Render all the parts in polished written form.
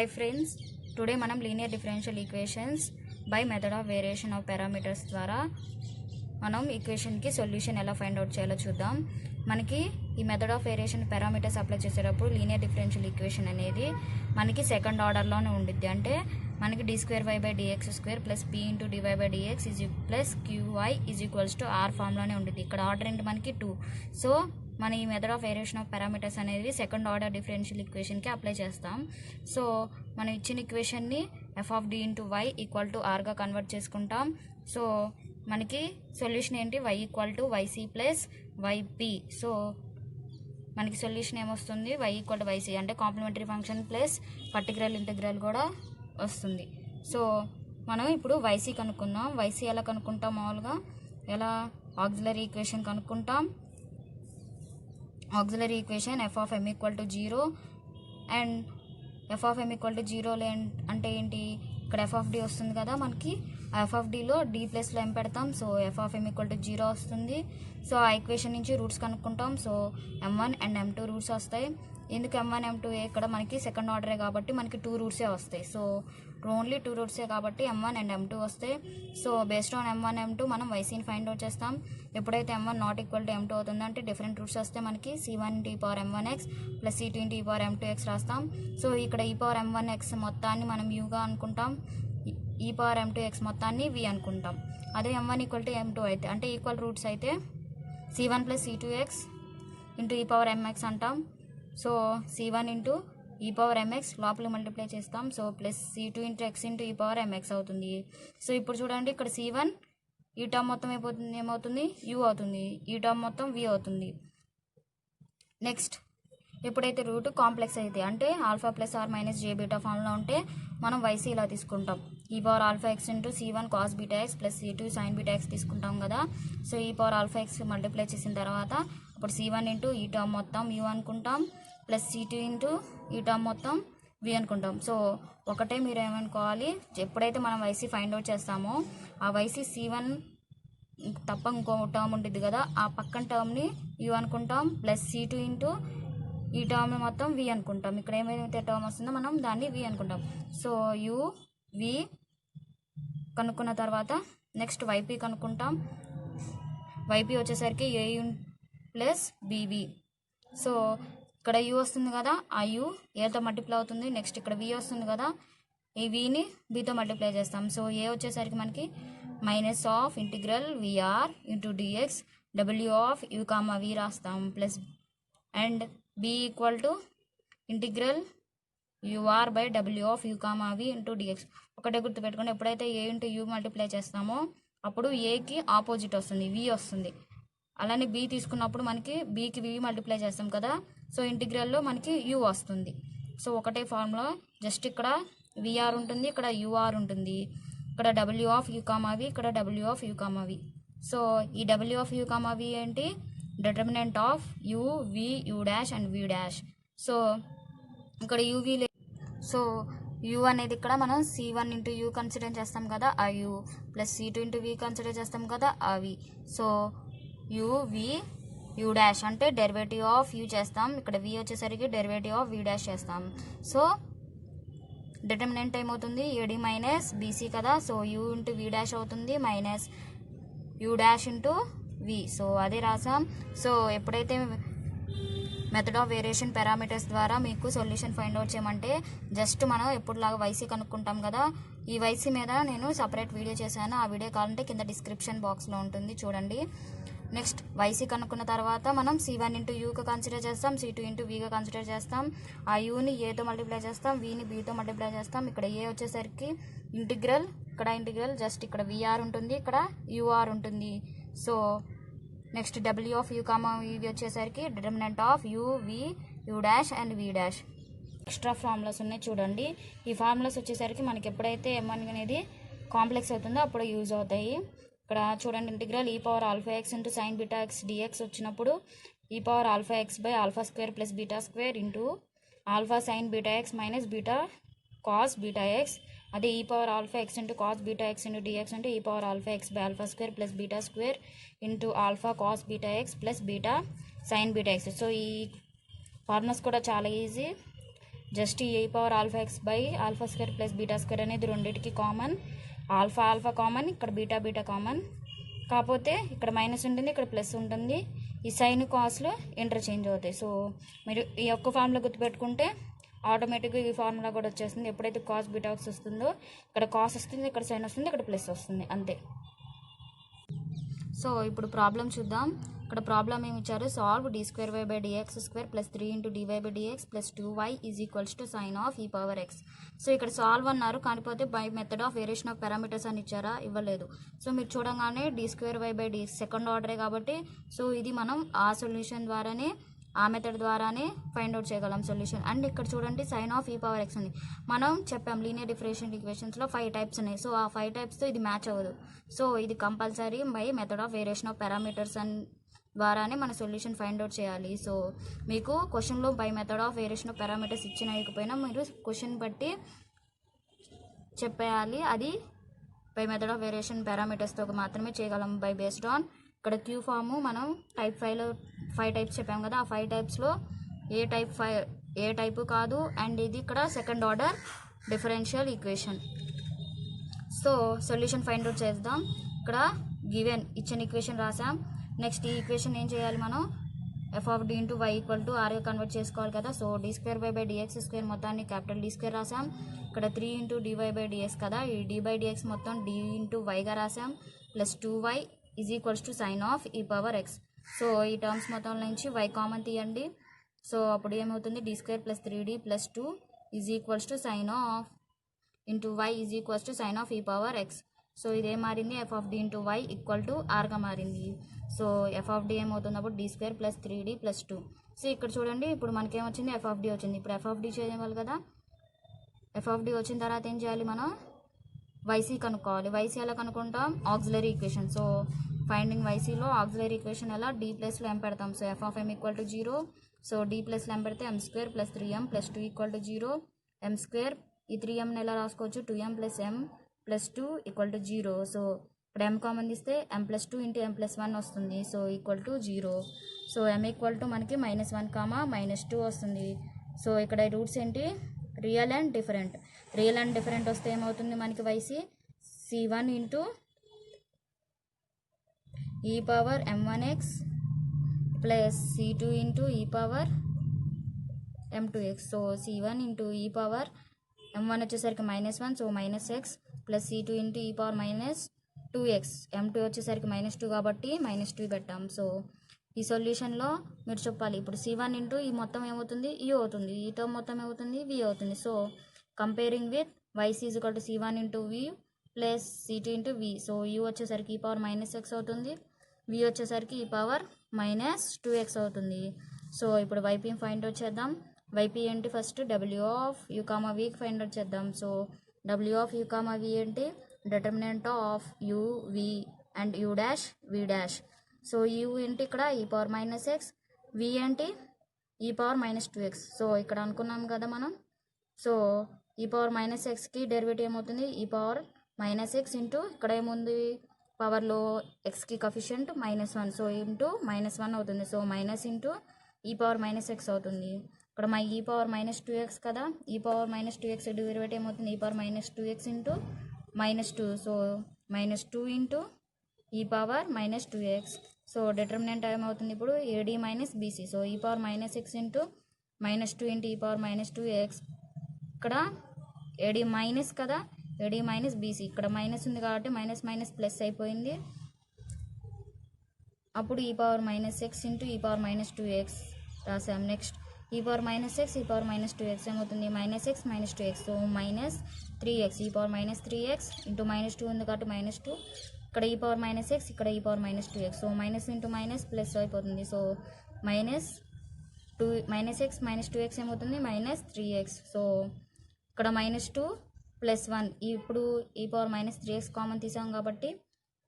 Hi friends, today మనం linear differential equations by method of variation of parameters ద్వారా మనం ఈక్వేషన్కి సొల్యూషన్ ఎలా ఫైండ్ అవుట్ చేయాలో చూద్దాం. మనకి ఈ method of variation parameters apply చేసేటప్పుడు లీనియర్ డిఫరెన్షియల్ ఈక్వేషన్ అనేది మనకి సెకండ్ ఆర్డర్లోనే ఉండిద్ది. అంటే మనకి d2y/dx² plus p into dy/dx plus qy is equals to R ఫామ్లోనే ఉండిద్ది. ఇక్కడ ఆర్డర్ ఏంటి మనకి 2. సో మన ఈ method of variation of parameters అనేది సెకండ్ ఆర్డర్ డిఫరెన్షియల్ ఈక్వేషన్కి అప్లై చేస్తాం. సో మనం ఇచ్చిన ఈక్వేషన్ని f(d) into y equal to ఆర్గా కన్వర్ట్ చేసుకుంటాం. సో మనకి సొల్యూషన్ ఏంటి, y equal to yc plus yp. So మనకి సొల్యూషన్ ఏమొస్తుంది, y ఈక్వల్ టు yc అంటే complementary function plus particular integral కూడా వస్తుంది. సో మనం ఇప్పుడు yc కనుక్కుందాం. yc ఎలా కనుక్కుంటాం, మామూలుగా ఎలా ఆక్సిలరీ ఈక్వేషన్ కనుక్కుంటాం. Auxiliary equation f of m equal to 0 and f of m equal to 0 అంటే ఏంటి, ఇక్కడ f ఆఫ్ d వస్తుంది కదా మనకి. ఆ f ఆఫ్ dలో d ప్లస్లో m పెడతాం. So f of m equal to 0 వస్తుంది. సో ఆ ఈక్వేషన్ నుంచి రూట్స్ కనుక్కుంటాం. So m1 and m2 roots వస్తాయి. ఎందుకు m1 m2 ఇక్కడ మనకి సెకండ్ ఆర్డరే కాబట్టి మనకి 2 రూట్సే వస్తాయి. సో ఓన్లీ 2 రూట్సే కాబట్టి m1 అండ్ m2 వస్తాయి. So based on m1 m2 మనం ycని ఫైండ్ అవుట్ చేస్తాం. ఎప్పుడైతే m1 not equal to m2 అవుతుందంటే డిఫరెంట్ రూట్స్ వస్తే మనకి c1 into e⁻m1x plus c2 into e⁻m2x రాస్తాం. సో ఇక్కడ e⁻m1x మొత్తాన్ని మనం యూగా అనుకుంటాం, e⁻m2x మొత్తాన్ని v అనుకుంటాం. అదే m1 ఈక్వల్ టు m2 అయితే అంటే ఈక్వల్ రూట్స్ అయితే c1 plus c2x into e⁻mx అంటాం. సో c1 ఇంటూ e⁻mx లోపల మల్టిప్లై చేస్తాం. So plus c2 into x into e⁻mx అవుతుంది. సో ఇప్పుడు చూడండి, ఇక్కడ c1 ఈ టర్మ్ మొత్తం ఏమవుతుంది u అవుతుంది, ఈ టర్మ్ మొత్తం v అవుతుంది. నెక్స్ట్ ఎప్పుడైతే రూట్ కాంప్లెక్స్ అయితే అంటే alpha plus or minus J beta ఫామ్లో ఉంటే మనం yc ఇలా తీసుకుంటాం. e⁻x into c1 cos βx plus c2 sin βx తీసుకుంటాం కదా. సో e⁻x మల్టిప్లై చేసిన తర్వాత అప్పుడు c1 ఇంటూ ఈ టర్మ్ మొత్తం u అనుకుంటాం ప్లస్ c2 ఇంటూ ఈ టర్మ్ మొత్తం v అనుకుంటాం. సో ఒకటే మీరు ఏమనుకోవాలి, ఎప్పుడైతే మనం yc ఫైండ్ అవుట్ చేస్తామో ఆ yc c1 తప్ప ఇంకో టర్మ్ ఉంటుంది కదా, ఆ పక్కన టర్మ్ని u అనుకుంటాం ప్లస్ c2 ఇంటూ ఈ టర్మ్ మొత్తం v అనుకుంటాం. ఇక్కడ ఏమైతే టర్మ్ వస్తుందో మనం దాన్ని v అనుకుంటాం. సో u v కనుక్కున్న తర్వాత నెక్స్ట్ yp కనుక్కుంటాం. yp వచ్చేసరికి a ప్లస్ bb. సో ఇక్కడ u వస్తుంది కదా, ఆ u ఏతో మల్టిప్లై అవుతుంది. నెక్స్ట్ ఇక్కడ v వస్తుంది కదా, ఈ vని bతో మల్టిప్లై చేస్తాం. సో a వచ్చేసరికి మనకి minus of integral vr into dx w of u comma v రాస్తాం plus and b equal to integral ur by w of u comma v into dx. ఒకటే గుర్తుపెట్టుకోండి, ఎప్పుడైతే a ఇంటూ u మల్టిప్లై చేస్తామో అప్పుడు ఏకి opposite వస్తుంది, v వస్తుంది. అలానే b తీసుకున్నప్పుడు మనకి bకి v మల్టిప్లై చేస్తాం కదా, సో ఇంటిగ్రల్లో మనకి u వస్తుంది. సో ఒకటే ఫార్ములా, జస్ట్ ఇక్కడ vr ఉంటుంది, ఇక్కడ ur ఉంటుంది, ఇక్కడ w of u comma v, ఇక్కడ w of u comma v. So ఈ w of u comma v ఏంటి, determinant of u v u dash and v dash. So ఇక్కడ uv సో u అనేది ఇక్కడ మనం c1 ఇంటూ u కన్సిడర్ చేస్తాం కదా, ఆ u plus c2 into v consider చేస్తాం కదా, ఆ v. So u v u dash అంటే డెరివేటివ్ ఆఫ్ u చేస్తాం, ఇక్కడ v వచ్చేసరికి డెరివేటివ్ ఆఫ్ v డాష్ చేస్తాం. సో డిటర్మినెంట్ ఏమవుతుంది, ad మైనస్ bc కదా. So u into v dash అవుతుంది minus u dash into v. So అదే రాసాం. సో ఎప్పుడైతే మెథడ్ ఆఫ్ వేరియేషన్ పారామీటర్స్ ద్వారా మీకు సొల్యూషన్ ఫైండ్ అవుట్ చేయమంటే జస్ట్ మనం ఎప్పుడులాగా yc కనుక్కుంటాం కదా, ఈ yc మీద నేను సపరేట్ వీడియో చేశాను. ఆ వీడియో కావాలంటే కింద డిస్క్రిప్షన్ బాక్స్లో ఉంటుంది, చూడండి. నెక్స్ట్ yc కనుక్కున్న తర్వాత మనం c1 ఇంటూ యూగా కన్సిడర్ చేస్తాం, c2 ఇంటూ వీగా కన్సిడర్ చేస్తాం. ఆ యూని ఏతో మల్టిప్లై చేస్తాం, వీని బీతో మల్టిప్లై చేస్తాం. ఇక్కడ ఏ వచ్చేసరికి ఇంటిగ్రల్, ఇక్కడ ఇంటిగ్రల్ జస్ట్ ఇక్కడ vr ఉంటుంది, ఇక్కడ ur ఉంటుంది. So next w of u comma v వచ్చేసరికి determinant of u v u dash and v dash. Extra formulas ఉన్నాయి చూడండి. ఈ ఫార్ములాస్ వచ్చేసరికి మనకి ఎప్పుడైతే m1 అనేది కాంప్లెక్స్ అవుతుందో అప్పుడు యూజ్ అవుతాయి. ఇక్కడ చూడండి, integral e⁻x into sine beta x dx వచ్చినప్పుడు e⁻x by alpha square plus beta square into alpha sine beta x minus beta cos beta x. అదే e⁻x into cos beta x into dx అంటే e⁻x by alpha square plus beta square into alpha cos beta x plus beta sine beta x. So ఈ formulas కూడా చాలా easy. Just ఈ power alpha x by alpha square plus beta square అనేది రెండింటికి common. Alpha alpha common, ఇక్కడ beta beta common. కాకపోతే ఇక్కడ minus ఉంటుంది, ఇక్కడ ప్లస్ ఉంటుంది. ఈ సైన్ కాస్లు ఇంటర్చేంజ్ అవుతాయి. సో మీరు ఈ ఒక్క ఫార్ములా గుర్తుపెట్టుకుంటే ఆటోమేటిక్గా ఈ ఫార్ములా కూడా వచ్చేస్తుంది. ఎప్పుడైతే కాస్ బీటాక్స్ వస్తుందో ఇక్కడ కాస్ వస్తుంది, ఇక్కడ సైన్ వస్తుంది, ఇక్కడ ప్లస్ వస్తుంది, అంతే. సో ఇప్పుడు ప్రాబ్లం చూద్దాం. ఇక్కడ ప్రాబ్లం ఏమి ఇచ్చారు, solve d square Y by DX square plus 3 into DY by DX plus 2y is equals to sine of ఈ పవర్ ఎక్స్. సో ఇక్కడ సాల్వ్ అన్నారు, కాకపోతే by method of variation of parameters అని ఇచ్చారా, ఇవ్వలేదు. సో మీరు చూడగానే d square Y by D second ఆర్డరే కాబట్టి సో ఇది మనం ఆ సొల్యూషన్ ద్వారానే ఆ మెథడ్ ద్వారానే ఫైండ్ అవుట్ చేయగలం సొల్యూషన్. అండ్ ఇక్కడ చూడండి సైన్ ఆఫ్ ఈ పవర్ ఎక్స్ ఉంది. మనం చెప్పాం లీనియర్ డిఫరెన్షియల్ ఈక్వేషన్స్లో 5 టైప్స్ ఉన్నాయి. సో ఆ 5 టైప్స్తో ఇది మ్యాచ్ అవ్వదు. సో ఇది compulsory by method of variation of parameters అని ద్వారానే మన సొల్యూషన్ ఫైండ్ అవుట్ చేయాలి. సో మీకు క్వశ్చన్లో by method of variation of parameters ఇచ్చినకపోయినా మీరు క్వశ్చన్ బట్టి చెప్పేయాలి. అది బై మెథడ్ ఆఫ్ వేరియేషన్ పారామీటర్స్తో మాత్రమే చేయగలం. బై బేస్డ్ ఆన్ ఇక్కడ క్యూ ఫాము మనం టైప్ 5లో 5 టైప్స్ చెప్పాం కదా, ఆ 5 టైప్స్లో ఏ టైపు కాదు. అండ్ ఇది ఇక్కడ second order differential equation. So solution find out చేద్దాం. ఇక్కడ గివెన్ ఇచ్చిన ఈక్వేషన్ రాసాం. నెక్స్ట్ ఈ ఈక్వేషన్ ఏం చేయాలి, మనం F of D into why equal to ఆర్గా కన్వర్ట్ చేసుకోవాలి కదా. So D square Y by DX square మొత్తాన్ని క్యాపిటల్ డి స్క్వేర్ రాసాం. ఇక్కడ 3 ఇంటూ డివై బై డిఎక్స్ కదా, ఈ డి బై డిఎక్స్ మొత్తం డి ఇంటూ వైగా రాసాం. Plus 2y is equals to sine of ఈ పవర్ ఎక్స్. సో ఈ టర్మ్స్ మొత్తం నుంచి y కామన్ తీయండి. సో అప్పుడు ఏమవుతుంది, D square plus 3d plus 2 is equals to sine of into Y is equals to sine of ఈ power X. So ఇదే మారింది, F of D into why equal to ఆర్గా మారింది. సో ఎఫ్ ఆఫ్ డి ఏమవుతుంది అప్పుడు D square plus 3d plus 2. So ఇక్కడ చూడండి ఇప్పుడు మనకేమొచ్చింది, ఎఫ్ ఆఫ్ డి వచ్చింది. ఇప్పుడు ఎఫ్ ఆఫ్ డి చేయాలి కదా. ఎఫ్ ఆఫ్ డి వచ్చిన తర్వాత ఏం చేయాలి, మనం వైసీ కనుక్కోవాలి. వైసీ ఎలా కనుక్కుంటాం, ఆక్సిలరీ ఈక్వేషన్. సో ఫైండింగ్ వైసీలో ఆక్సిలరీ ఈక్వేషన్ ఎలా డి ప్లస్లో ఎం పెడతాం. So F of m equal to 0. So d ప్లస్లో ఎం పెడితే m square plus 3m plus 2 equal to 0. M square ఈ 3mని ఎలా రాసుకోవచ్చు, 2m plus m plus 2 equal to 0. So ఇక్కడ m కామన్ తీస్తే m plus 2 into m plus 1 వస్తుంది. So equal to 0. So m equal to మనకి -1 -2 వస్తుంది. సో ఇక్కడ రూట్స్ ఏంటి, real and different. Real and different వస్తే ఏమవుతుంది మనకి y c c1 into e power m1x plus c2 into e power m2x. So c1 into e power m1 వచ్చేసరికి -1, so -x plus c2 into e power -2x. m2 వచ్చేసరికి -2 కాబట్టి -2 పెట్టాం. So ఈ సొల్యూషన్లో మీరు చెప్పాలి ఇప్పుడు c1 ఇంటూ ఈ మొత్తం ఏమవుతుంది, ఈ అవుతుంది, ఈ టర్మ్ మొత్తం ఏమవుతుంది, v అవుతుంది. So comparing with yc is equal to c1 into v plus c2 into v. So u వచ్చేసరికి ఈ పవర్ -x అవుతుంది, v వచ్చేసరికి ఈ పవర్ -2x అవుతుంది. సో ఇప్పుడు yp ఫైండ్ అవుట్ చేద్దాం. yp ఏంటి, first w of u comma v find out చేద్దాం. So w of u comma v ఏంటి, determinant of u v and u dash v dash. So u ఏంటి ఇక్కడ ఈ power -x, v ఏంటి e power -2x. So ఇక్కడ అనుకున్నాం కదా మనం. సో ఈ పవర్ -xకి డెరివేటివ్ ఏమవుతుంది, ఈ పవర్ -x ఇంటూ ఇక్కడ ఏముంది పవర్లో ఎక్స్కి కఫిషియంట్ -1, సో ఇంటూ -1 అవుతుంది. So minus into e power -x అవుతుంది. ఇక్కడ ఈ పవర్ -2x కదా, ఈ పవర్ -2x డెరివేటివ్ ఏమవుతుంది, ఈ power -2x into -2. So -2 into e power -2x. So determinant ఏమవుతుంది ఇప్పుడు ad minus BC. So e power -x into -2 into e power -2x. ఇక్కడ ad మైనస్ కదా, ad మైనస్ బీసీ. ఇక్కడ minus ఉంది కాబట్టి minus minus plus అయిపోయింది. అప్పుడు ఈ power -x into e power -2x రాసాం. నెక్స్ట్ ఈ పవర్ -x ఈ పవర్ -2x ఏమవుతుంది, -x -2x. సో -3x ఈ పవర్ -3x ఇంటూ -2 ఉంది కాబట్టి -2. ఇక్కడ ఈ పవర్ -x ఇక్కడ ఈ power -2x. So minus into minus plus అయిపోతుంది. సో -x -2x ఏమవుతుంది -3x. సో ఇక్కడ -2 ప్లస్ 1 ఇప్పుడు ఈ పవర్ -3x కామన్ తీసాం కాబట్టి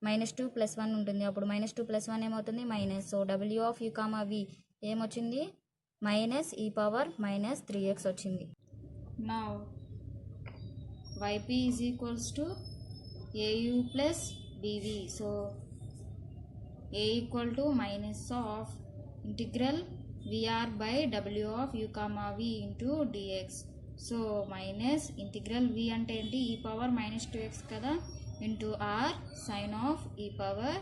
-2 ప్లస్ 1 ఉంటుంది. అప్పుడు -2 ప్లస్ 1 ఏమవుతుంది minus. So w of u comma v ఏమొచ్చింది, e పవర్ -3x వచ్చింది. Now yp is equals to au plus bv. So a equal to minus of integral vr by w of u comma v into dx. So minus integral v అంటే ఏంటి e power -2x కదా into r sine of e power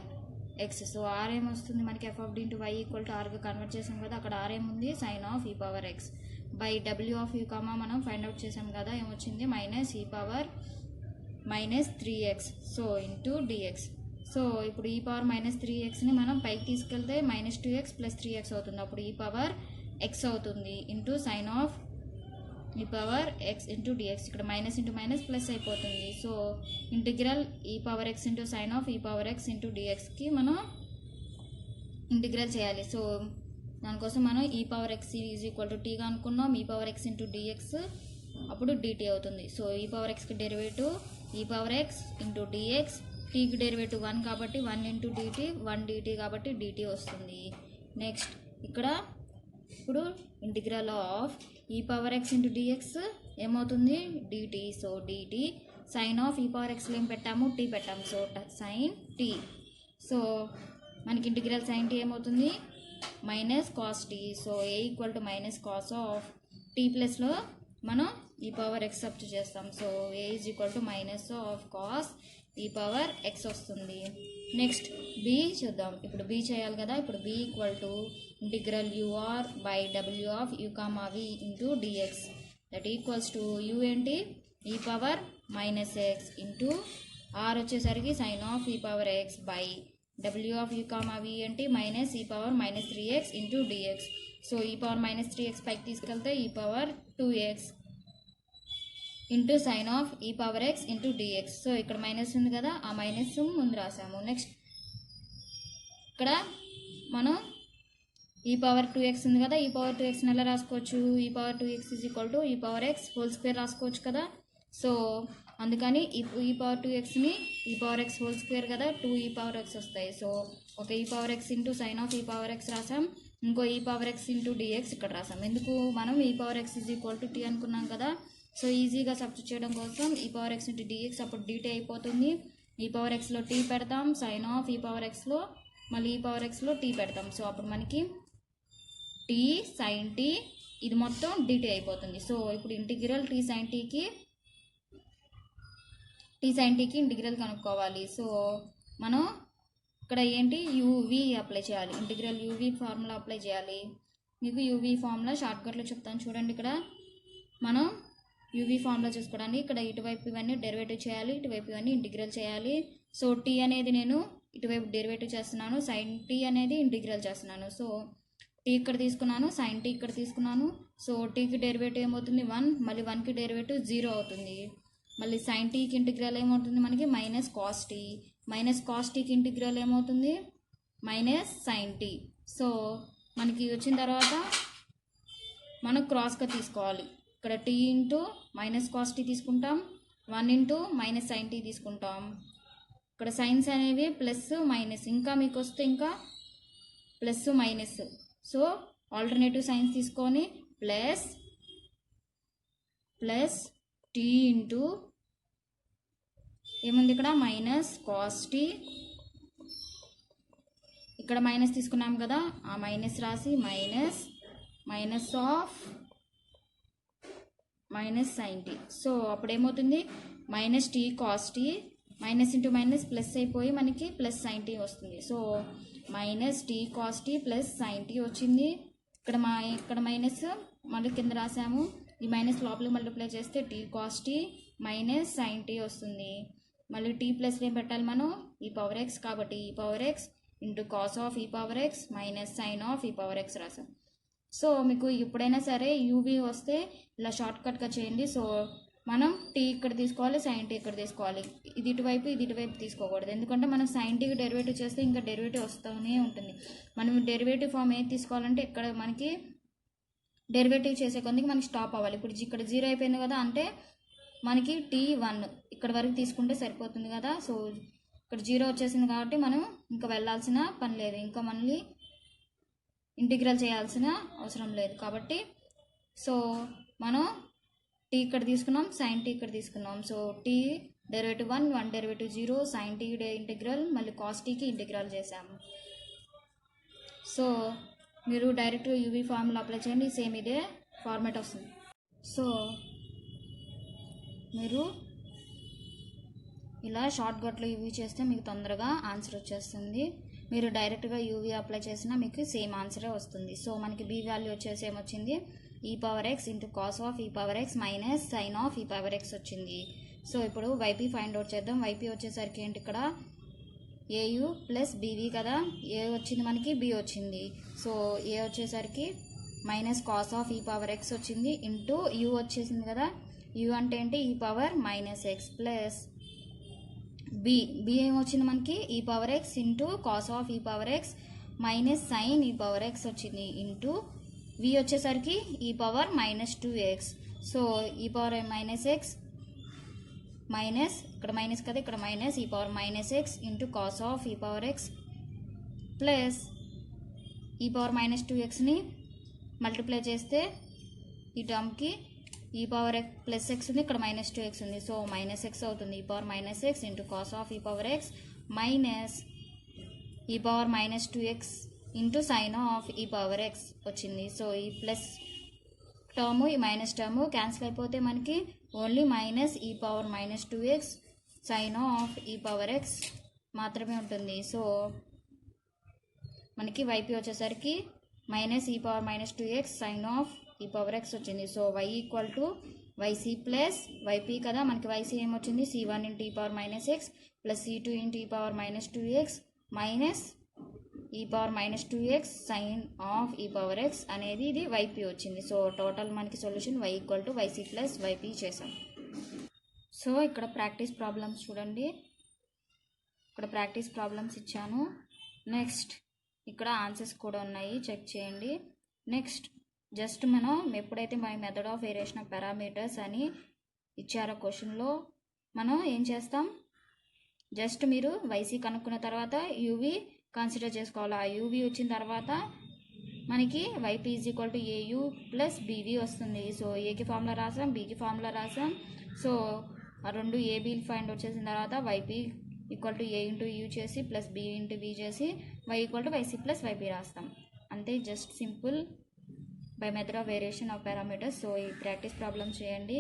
X. So r ఏమొస్తుంది మనకి f of D into why equal to ఆర్గా convert చేసాం కదా, అక్కడ R ఏముంది sine of e power x by W of you comma మనం find out చేసాం కదా, ఏమొచ్చింది minus e power -3x so into dx. So ఇప్పుడు ఈ పవర్ -3xని మనం పైకి తీసుకెళ్తే -2x + 3x అవుతుంది, అప్పుడు ఈ పవర్ x అవుతుంది ఇంటూ సైన్ ఆఫ్ ఈ పవర్ x ఇంటూ డిఎక్స్. ఇక్కడ మైనస్ ఇంటూ మైనస్ ప్లస్ అయిపోతుంది. సో ఇంటిగ్రల్ ఈ power x into sine of ఈ పవర్ x ఇంటూ డిఎక్స్కి మనం ఇంటిగ్రల్ చేయాలి. సో దానికోసం మనం ఈ power x is equal to టీగా అనుకున్నాం, ఈ పవర్ x ఇంటూ డిఎక్స్ అప్పుడు dt అవుతుంది. సో ఈ పవర్ xకి డెరివేటివ్ ఈ పవర్ x ఇంటూ డిఎక్స్, టీకి డెరివేటివ్ 1 కాబట్టి 1 ఇంటూ dt 1 dt కాబట్టి dt వస్తుంది. నెక్స్ట్ ఇక్కడ ఇప్పుడు ఇంటిగ్రల్ ఆఫ్ ఈ పవర్ x ఇంటూ డిఎక్స్ ఏమవుతుంది dt. So dt sine of ఈ పవర్ xలో ఏం పెట్టాము t పెట్టాము, సో సైన్ t. సో మనకి ఇంటిగ్రల్ సైన్ t ఏమవుతుంది minus cos t. So a equal to minus cos of t ప్లస్లో మనం ఈ పవర్ x సబ్స్టిట్యూట్ చేస్తాం. So a is equal to minus of cos ఈ పవర్ x వస్తుంది. Next b చూద్దాం. ఇప్పుడు b చేయాలి కదా, ఇప్పుడు b equal to integral ur by W of you comma v into d x that equals to u ఏంటి e power -x into r వచ్చేసరికి sine of ఈ power x by W of you comma v ఏంటి minus e power -3x into dx. So e power -3x పైకి తీసుకెళ్తే e power 2x into sine of ఈ power x into dx. So ఇక్కడ minus ఉంది కదా, ఆ minus ముందు రాసాము. Next ఇక్కడ మనం ఈ పవర్ 2x ఉంది కదా, ఈ పవర్ 2xని ఎలా రాసుకోవచ్చు ఈ power 2x is equal to ఈ పవర్ x హోల్ స్క్వేర్ రాసుకోవచ్చు కదా. సో అందుకని ఈ పవర్ 2xని ఈ పవర్ x హోల్ స్క్వేర్ కదా 2 ఈ పవర్ x వస్తాయి. సో ఒక ఈ power x into sine of ఈ పవర్ x రాసాం, ఇంకో ఈ పవర్ x ఇంటూ డిఎక్స్ ఇక్కడ రాసాం. ఎందుకు మనం ఈ power x is equal to t అనుకున్నాం కదా, సో ఈజీగా సబ్స్టిట్యూట్ చేయడం కోసం ఈ పవర్ x ఇంటూ డిఎక్స్ అప్పుడు dt అయిపోతుంది. ఈ పవర్ xలో t పెడతాం, సైన్ ఆఫ్ ఈ పవర్ xలో మళ్ళీ ఈ పవర్ xలో t పెడతాం. సో అప్పుడు మనకి t sin t ఇది మొత్తం dt అయిపోతుంది. సో ఇప్పుడు ఇంటిగ్రల్ t sin tకి ఇంటిగ్రల్ కనుక్కోవాలి. సో మనం ఇక్కడ ఏంటి uv అప్లై చేయాలి, ఇంటిగ్రల్ uv ఫార్ములా అప్లై చేయాలి. మీకు uv ఫార్ములా షార్ట్కట్లో చెప్తాను చూడండి. ఇక్కడ మనం uv ఫార్ములా చూసుకోవడానికి ఇక్కడ ఇటువైపు ఇవన్నీ డెరివేటివ్ చేయాలి, ఇటువైపు ఇవన్నీ ఇంటిగ్రల్ చేయాలి. సో t అనేది నేను ఇటువైపు డెరివేటివ్ చేస్తున్నాను, sin t అనేది ఇంటిగ్రల్ చేస్తున్నాను. సో t ఇక్కడ తీసుకున్నాను, sin t ఇక్కడ తీసుకున్నాను. సో tకి డెరివేటివ్ ఏమవుతుంది 1, మళ్ళీ 1కి డెరివేటివ్ 0 అవుతుంది. మళ్ళీ sin tకి ఇంటిగ్రల్ ఏమవుతుంది మనకి minus cos t, minus cos tకి ఇంటిగ్రల్ ఏమవుతుంది మైనస్ sin t. సో మనకి వచ్చిన తర్వాత మనం క్రాస్గా తీసుకోవాలి. ఇక్కడ t into minus cos t తీసుకుంటాం, 1 ఇంటూ మైనస్ sin t తీసుకుంటాం. ఇక్కడ సైన్స్ అనేవి ప్లస్ మైనస్, ఇంకా మీకు వస్తే ఇంకా plus minus. So alternative science తీసుకొని ప్లస్ t ఇంటూ ఏముంది ఇక్కడ మైనస్ కాస్ t, ఇక్కడ మైనస్ తీసుకున్నాం కదా ఆ మైనస్ రాసి minus of minus sin t. So అప్పుడు ఏమవుతుంది minus t cos t, minus into minus plus అయిపోయి మనకి ప్లస్ sin t వస్తుంది. So minus t cos t plus sin t వచ్చింది. ఇక్కడ మైనస్ మళ్ళీ కింద రాసాము, ఈ మైనస్ లోపలికి మల్టిప్లై చేస్తే t cos t minus sin t వస్తుంది. మళ్ళీ t ప్లస్ ఏం పెట్టాలి మనం ఈ పవర్ x కాబట్టి e power x into cos of ఈ power x minus sine of ఈ పవర్ x రాసాం. సో మీకు ఎప్పుడైనా సరే యూవీ వస్తే ఇలా షార్ట్కట్గా చేయండి. సో మనం t ఇక్కడ తీసుకోవాలి, sin t ఇక్కడ తీసుకోవాలి, ఇది ఇటువైపు తీసుకోకూడదు. ఎందుకంటే మనం sin tకి డెరివేటివ్ చేస్తే ఇంకా డెరివేటివ్ వస్తూనే ఉంటుంది. మనం డెరివేటివ్ ఫామ్ ఏది తీసుకోవాలంటే ఇక్కడ మనకి డెరివేటివ్ చేసే కొద్దికి మనకి స్టాప్ అవ్వాలి. ఇప్పుడు ఇక్కడ 0 అయిపోయింది కదా, అంటే మనకి t1 ఇక్కడ వరకు తీసుకుంటే సరిపోతుంది కదా. సో ఇక్కడ 0 వచ్చేసింది కాబట్టి మనం ఇంకా వెళ్ళాల్సిన పని లేదు, ఇంకా మళ్ళీ ఇంటిగ్రల్ చేయాల్సిన అవసరం లేదు కాబట్టి. సో మనం t ఇక్కడ తీసుకున్నాం, sin t ఇక్కడ తీసుకున్నాం. So t derivative 1 derivative 0, sin t integral మళ్ళీ కాస్ tకి ఇంటిగ్రల్ చేసాము. సో మీరు డైరెక్ట్ యూవీ ఫార్ములా అప్లై చేయండి, సేమ్ ఇదే ఫార్మాట్ వస్తుంది. సో మీరు ఇలా షార్ట్ కట్లో యూవీ చేస్తే మీకు తొందరగా ఆన్సర్ వచ్చేస్తుంది. మీరు డైరెక్ట్గా యూవీ అప్లై చేసినా మీకు సేమ్ ఆన్సరే వస్తుంది. సో మనకి బి వాల్యూ వచ్చేసి ఏమొచ్చింది, e⁻x into cos of e⁻x minus sine of e⁻x వచ్చింది. సో ఇప్పుడు వైపీ ఫైండ్ అవుట్ చేద్దాం. వైపీ వచ్చేసరికి ఏంటి, ఇక్కడ ఏయు ప్లస్ బీవీ కదా, ఏ వచ్చింది మనకి, బి వచ్చింది. సో ఏ వచ్చేసరికి మైనస్ కాస్ ఆఫ్ e⁻x వచ్చింది ఇంటూ యూ వచ్చేసింది కదా, యూ అంటే ఏంటి e⁻−x ప్లస్ బి ఏమొచ్చింది మనకి e⁻x into cos of e⁻x minus sine e⁻x వచ్చింది ఇంటూ వి వచ్చేసరికి e⁻−2x. సో e⁻−x మైనస్ ఇక్కడ మైనస్ కదా, ఇక్కడ minus e⁻−x into cos of e⁻x plus e⁻−2xని మల్టిప్లై చేస్తే ఈ టర్మ్కి e⁻x ప్లస్ x ఉంది, ఇక్కడ -2x ఉంది. సో -x అవుతుంది. e⁻−x into cos of e⁻x minus e⁻−2x into sine of e⁻x వచ్చింది. సో ఈ ప్లస్ టర్ము ఈ మైనస్ టర్ము క్యాన్సిల్ అయిపోతే మనకి only minus e⁻−2x sine of e⁻x మాత్రమే ఉంటుంది. సో మనకి వైపీ వచ్చేసరికి minus e⁻−2x sine of e⁻x వచ్చింది. So y equal to YC plus YP కదా, మనకి వైసీ ఏమొచ్చింది, c1 into e⁻−x plus c2 into e⁻−2x minus e⁻−2x sine of e⁻x అనేది ఇది వైపీ వచ్చింది. సో టోటల్ మనకి solution y equal to YC plus YP చేసాం. So ఇక్కడ practice problems చూడండి, ఇక్కడ ప్రాక్టీస్ ప్రాబ్లమ్స్ ఇచ్చాను. నెక్స్ట్ ఇక్కడ ఆన్సర్స్ కూడా ఉన్నాయి, చెక్ చేయండి. నెక్స్ట్ జస్ట్ మనం ఎప్పుడైతే మన method of variation of parameters అని ఇచ్చారో క్వశ్చన్లో మనం ఏం చేస్తాం, జస్ట్ మీరు వైసీ కనుక్కున్న తర్వాత యూవీ కన్సిడర్ చేసుకోవాలి. ఆ యూవీ వచ్చిన తర్వాత మనకి YP is equal to AU plus BV వస్తుంది. సో ఏకి ఫార్ములా రాసాం, బీకి ఫార్ములా రాసాం. సో ఆ రెండు ఏబీలు ఫైండ్ వచ్చేసిన తర్వాత YP equal to A into U చేసి ప్లస్ బి ఇంటూ బీ చేసి Y equal to YC plus YP రాస్తాం. అంతే, just simple by method of variation of parameters. So ఈ ప్రాక్టీస్ ప్రాబ్లమ్ చేయండి.